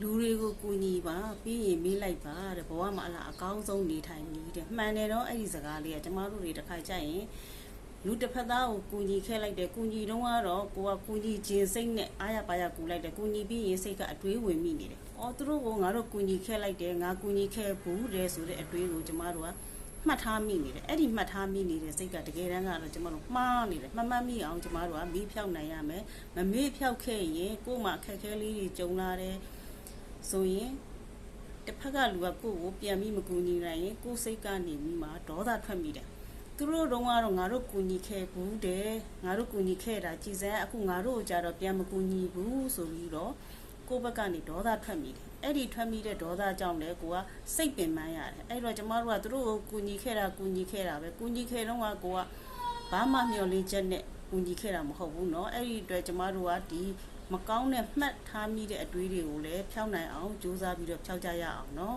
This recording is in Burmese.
လူတွေကိုကူညီပါပြီးရင်မေးလိုက်ပါတဲ့ဘဝမှာအလားအကောင်းဆုံးနေထိုင်ပြီးတဲ့မှန်တယ်တော့အဲ့ဒီစကားလေးကကျမတို့တွေတစ်ခါကြရင်လူတစ်ဖက်သားကိုကူညီခဲ့လိုက်တယ်ကူညီတော့ကတော့ကိုကကူညီခြင်းစိတ်နဲ့အားရပါရကူလိုက်တယ်ကူညီပြီးရင်စိတ်ကအတွေးဝင်မိနေတယ်။အော်သူတို့ကငါတို့ကူညီခဲ့လိုက်တယ်ငါကူညီခဲ့ဘူးတဲ့ဆိုတဲ့အတွေးကိုကျမတို့ကမှတ်ထားမိနေတယ်။အဲ့ဒီမှတ်ထားမိနေတဲ့စိတ်ကတကယ်တမ်းကတော့ကျမတို့မှားနေတယ်။မှတ်မိအောင်ကျမတို့ကမီးဖြောက်နိုင်ရမယ်။မမေ့ဖြောက်ခဲ့ရင်ကို့မှာအခက်အခဲလေးတွေကြုံလာတယ်ဆိုရင်တစ်ဖက်ကလူကကိုယ့်ကိုပြန်ပြီးမကူညီနိုင်ရင်ကိုယ်စိတ်ကနေပြီးမှဒေါသထွက်မိတယ်သူတို့တော့ငါတို့ကူညီခဲ့ဘူးတဲ့ငါတို့ကူညီခဲ့တာကြည်စမ်းအခုငါတို့ကြတော့ပြန်မကူညီဘူးဆိုပြီးတော့ကိုယ့်ဘက်ကနေဒေါသထွက်မိတယ်အဲ့ဒီထွက်မိတဲ့ဒေါသကြောင့်လေကိုကစိတ်ပင်ပန်းရတယ်အဲ့တော့ကျမတို့ကသူတို့ကိုကူညီခဲ့တာပဲကူညီခဲ့တော့ကကိုကဘာမှမျှော်လင့်ချက်နဲ့ကူညီခဲ့တာမဟုတ်ဘူးเนาะအဲ့ဒီအတွက်ကျမတို့ကဒီမကောင်းတဲ့မှတ်ထားမိတဲ့အတွေးတွေကိုလည်းဖျောက်နိုင်အောင်ကြိုးစားပြီးတော့ဖျောက်ကြရအောင်เนาะ